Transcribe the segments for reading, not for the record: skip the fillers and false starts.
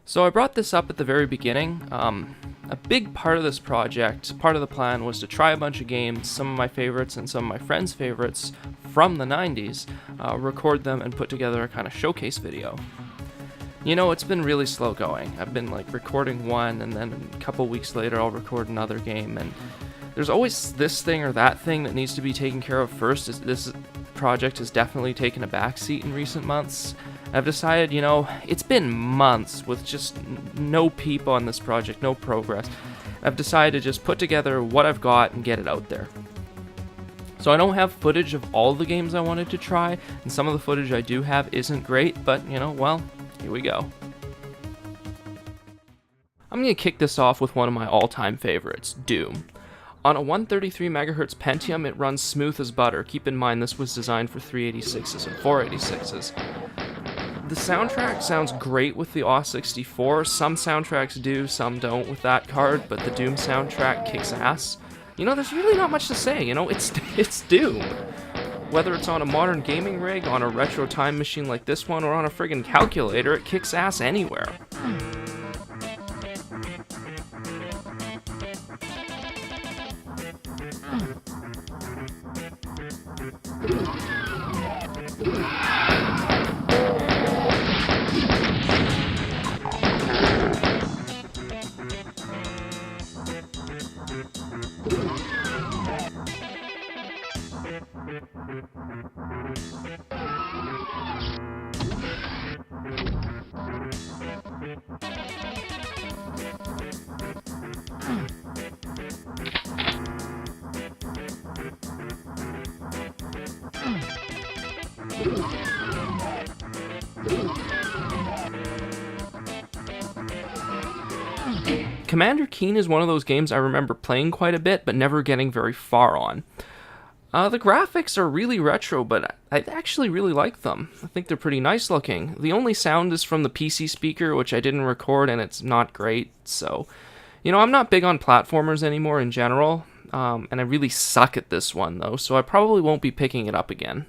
So I brought this up at the very beginning. A big part of this project, part of the plan, was to try a bunch of games, some of my favorites and some of my friends' favorites from the 90s, record them and put together a kind of showcase video. You know, it's been really slow going. I've been recording one, and then a couple weeks later I'll record another game, and there's always this thing or that thing that needs to be taken care of first. This project has definitely taken a backseat in recent months. I've decided, it's been months with just no people on this project, no progress. I've decided to just put together what I've got and get it out there. So I don't have footage of all the games I wanted to try, and some of the footage I do have isn't great, but, well, here we go. I'm going to kick this off with one of my all-time favorites, Doom. On a 133 MHz Pentium, it runs smooth as butter. Keep in mind this was designed for 386s and 486s. The soundtrack sounds great with the AW64. Some soundtracks do, some don't with that card, but the Doom soundtrack kicks ass. There's really not much to say, it's Doom. Whether it's on a modern gaming rig, on a retro time machine like this one, or on a friggin' calculator, it kicks ass anywhere. Commander Keen is one of those games I remember playing quite a bit, but never getting very far on. The graphics are really retro, but I actually really like them. I think they're pretty nice looking. The only sound is from the PC speaker, which I didn't record, and it's not great, so... I'm not big on platformers anymore in general, and I really suck at this one, though, so I probably won't be picking it up again.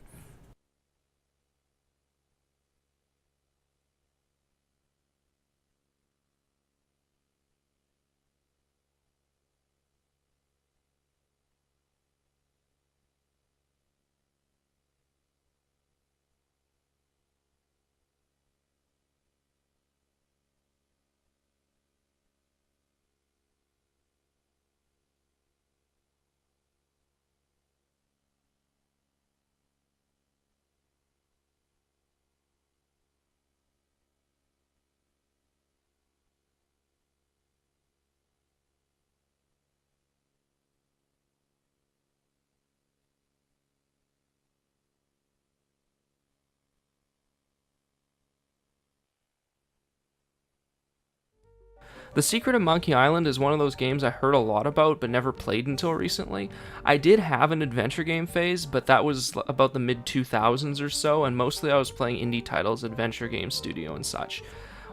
The Secret of Monkey Island is one of those games I heard a lot about but never played until recently. I did have an adventure game phase, but that was about the mid-2000s or so, and mostly I was playing indie titles, Adventure Game Studio and such.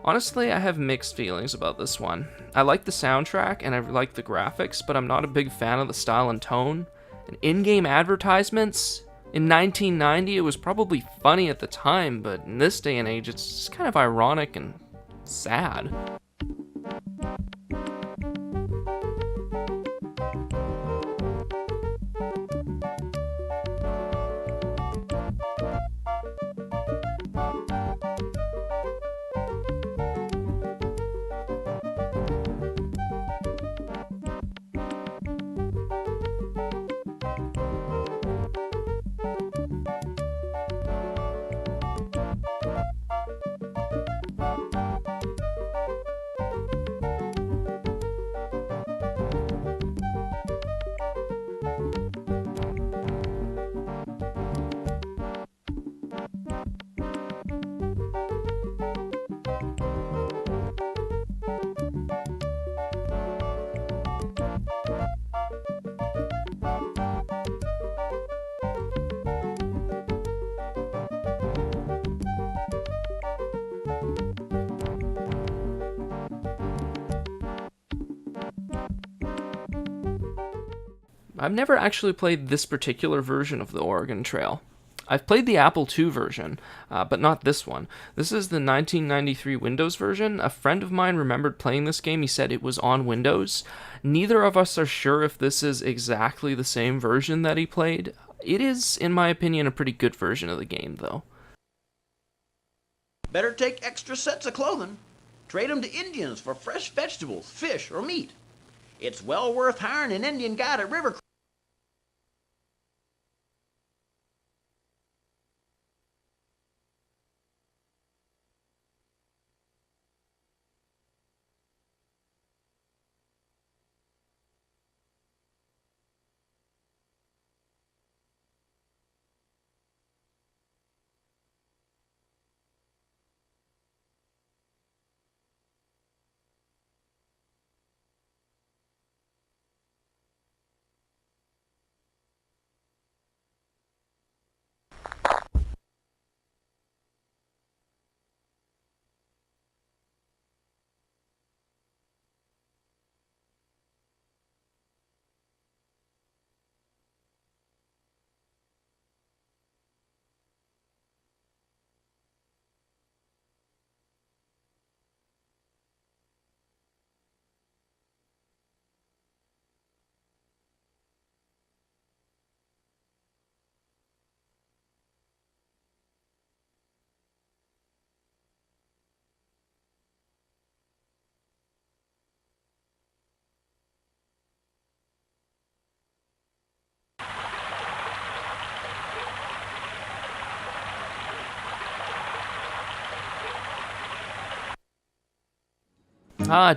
Honestly, I have mixed feelings about this one. I like the soundtrack and I like the graphics, but I'm not a big fan of the style and tone. And in-game advertisements? In 1990, it was probably funny at the time, but in this day and age, it's just kind of ironic and sad. I've never actually played this particular version of the Oregon Trail. I've played the Apple II version, but not this one. This is the 1993 Windows version. A friend of mine remembered playing this game. He said it was on Windows. Neither of us are sure if this is exactly the same version that he played. It is, in my opinion, a pretty good version of the game, though. Better take extra sets of clothing. Trade them to Indians for fresh vegetables, fish, or meat. It's well worth hiring an Indian guide at River.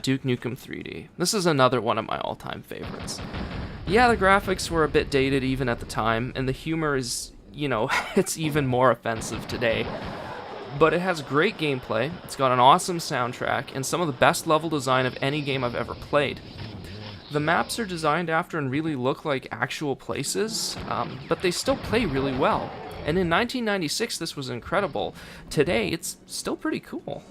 Duke Nukem 3D. This is another one of my all-time favorites. Yeah, the graphics were a bit dated even at the time, and the humor is, it's even more offensive today. But it has great gameplay, it's got an awesome soundtrack, and some of the best level design of any game I've ever played. The maps are designed after and really look like actual places, but they still play really well. And in 1996, this was incredible. Today, it's still pretty cool.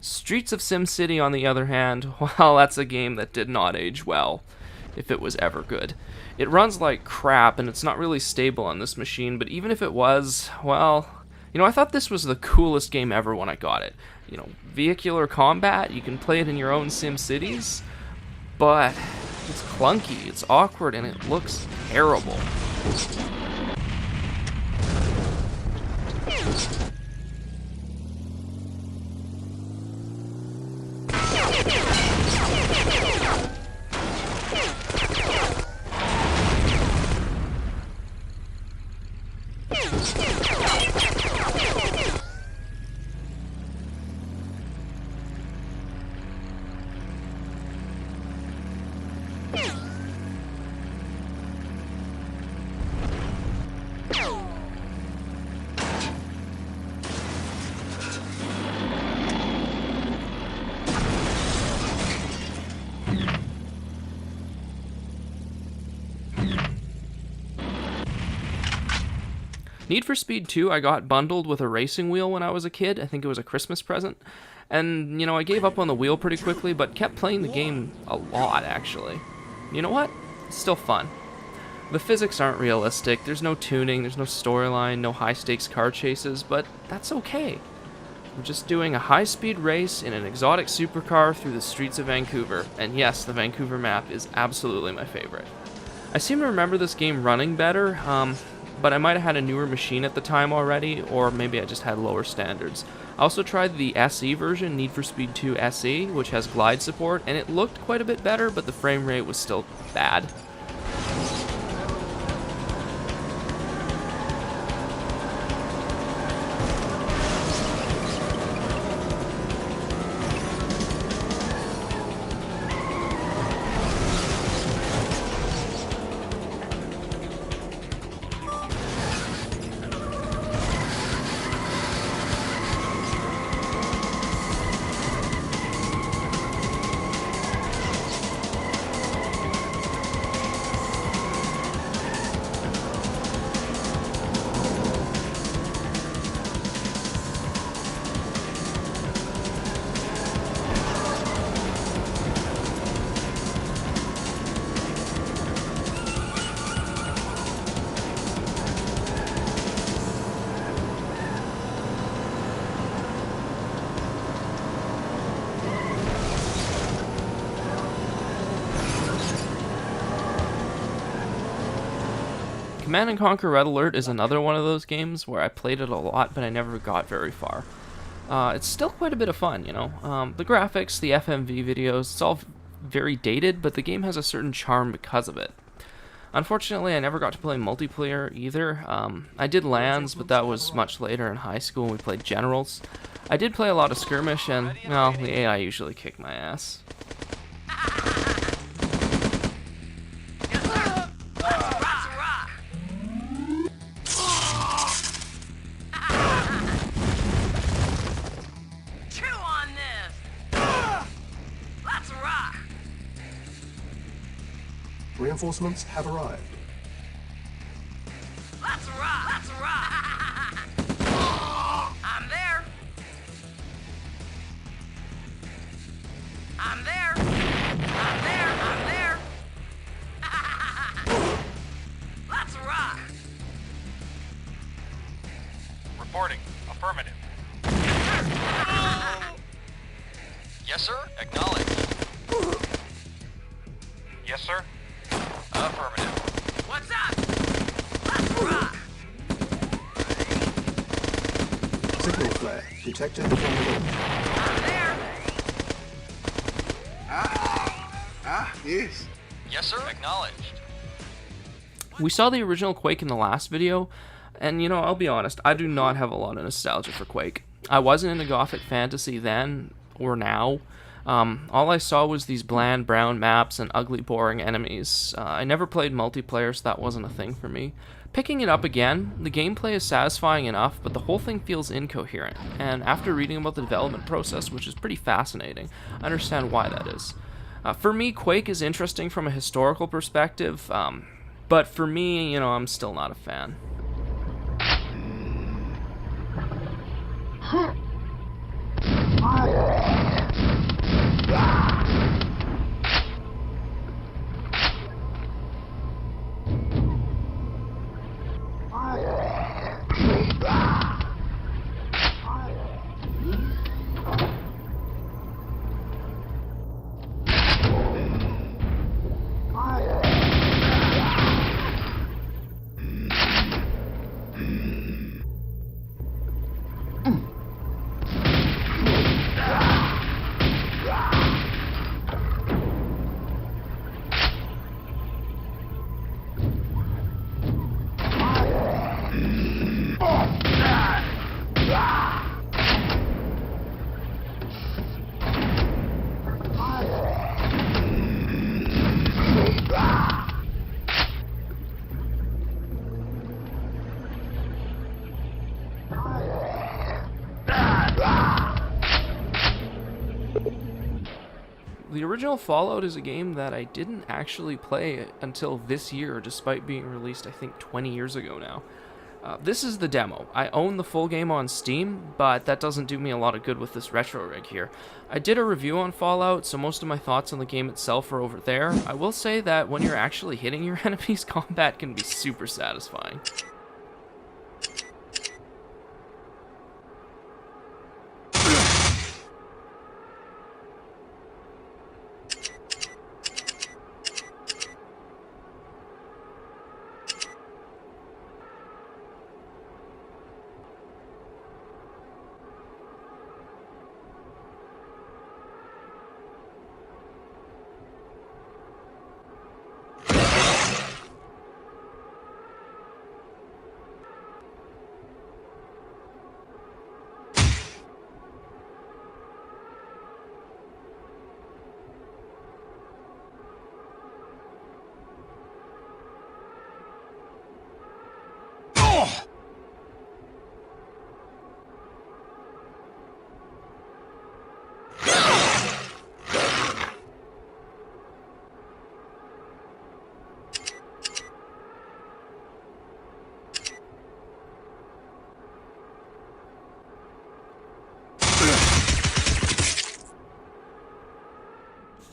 Streets of SimCity, on the other hand, well, that's a game that did not age well, if it was ever good. It runs like crap, and it's not really stable on this machine, but even if it was, well, I thought this was the coolest game ever when I got it. Vehicular combat, you can play it in your own SimCities, but it's clunky, it's awkward, and it looks terrible. Need for Speed 2 I got bundled with a racing wheel when I was a kid. I think it was a Christmas present. And, I gave up on the wheel pretty quickly, but kept playing the game a lot, actually. You know what? It's still fun. The physics aren't realistic, there's no tuning, there's no storyline, no high-stakes car chases, but that's okay. We're just doing a high-speed race in an exotic supercar through the streets of Vancouver, and yes, the Vancouver map is absolutely my favorite. I seem to remember this game running better, but I might have had a newer machine at the time already, or maybe I just had lower standards. I also tried the SE version, Need for Speed 2 SE, which has glide support, and it looked quite a bit better, but the frame rate was still bad. Command & Conquer Red Alert is another one of those games where I played it a lot, but I never got very far. It's still quite a bit of fun, you know. The graphics, the FMV videos, it's all very dated, but the game has a certain charm because of it. Unfortunately, I never got to play multiplayer either. I did LANs, but that was much later in high school when we played Generals. I did play a lot of Skirmish, and, well, the AI usually kicked my ass. Reinforcements have arrived. Let's rock! Let's rock! I'm there. I'm there. I'm there. I'm there. Let's rock! Reporting. Affirmative. Yes, sir. Acknowledged. Yes, sir. Affirmative. What's up? Let's rock! Signal flare detected from the north. I'm there. Yes. Yes, sir. Acknowledged. We saw the original Quake in the last video, and, you know, I'll be honest, I do not have a lot of nostalgia for Quake. I wasn't into Gothic fantasy then, or now. All I saw was these bland brown maps and ugly boring enemies. I never played multiplayer, so that wasn't a thing for me. Picking it up again, the gameplay is satisfying enough, but the whole thing feels incoherent, and after reading about the development process, which is pretty fascinating, I understand why that is. For me, Quake is interesting from a historical perspective, but for me, you know, I'm still not a fan. The original Fallout is a game that I didn't actually play until this year, despite being released, I think, 20 years ago now. This is the demo. I own the full game on Steam, but that doesn't do me a lot of good with this retro rig here. I did a review on Fallout, so most of my thoughts on the game itself are over there. I will say that when you're actually hitting your enemies, combat can be super satisfying.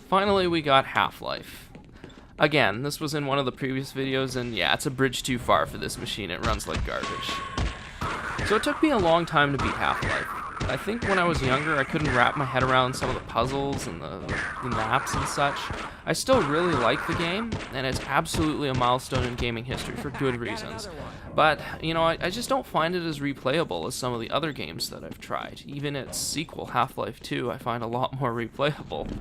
Finally, we got Half-Life. Again, this was in one of the previous videos, and yeah, it's a bridge too far for this machine. It runs like garbage. So it took me a long time to beat Half-Life. I think when I was younger, I couldn't wrap my head around some of the puzzles and the maps and such. I still really like the game, and it's absolutely a milestone in gaming history for good reasons. But, you know, I just don't find it as replayable as some of the other games that I've tried. Even its sequel, Half-Life 2, I find a lot more replayable.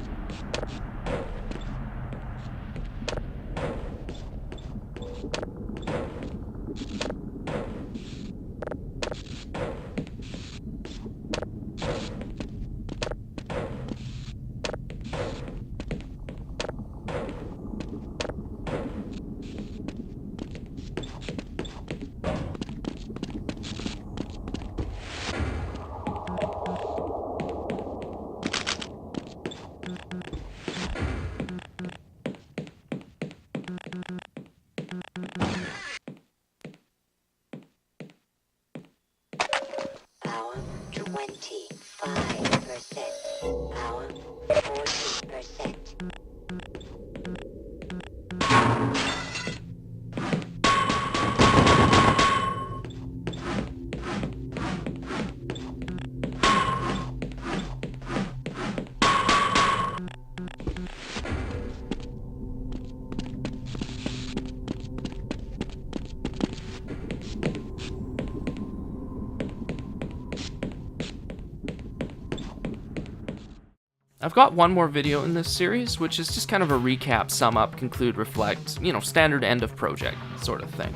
Power 25%. Power 40%. I've got one more video in this series, which is just kind of a recap, sum up, conclude, reflect, you know, standard end of project sort of thing.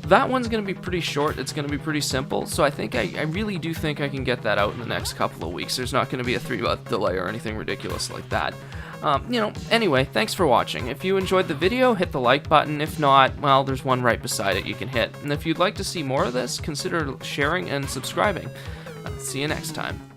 That one's going to be pretty short, it's going to be pretty simple, so I think I really do think I can get that out in the next couple of weeks. There's not going to be a 3-month delay or anything ridiculous like that. You know, anyway, thanks for watching. If you enjoyed the video, hit the like button. If not, well, there's one right beside it you can hit. And if you'd like to see more of this, consider sharing and subscribing. See you next time.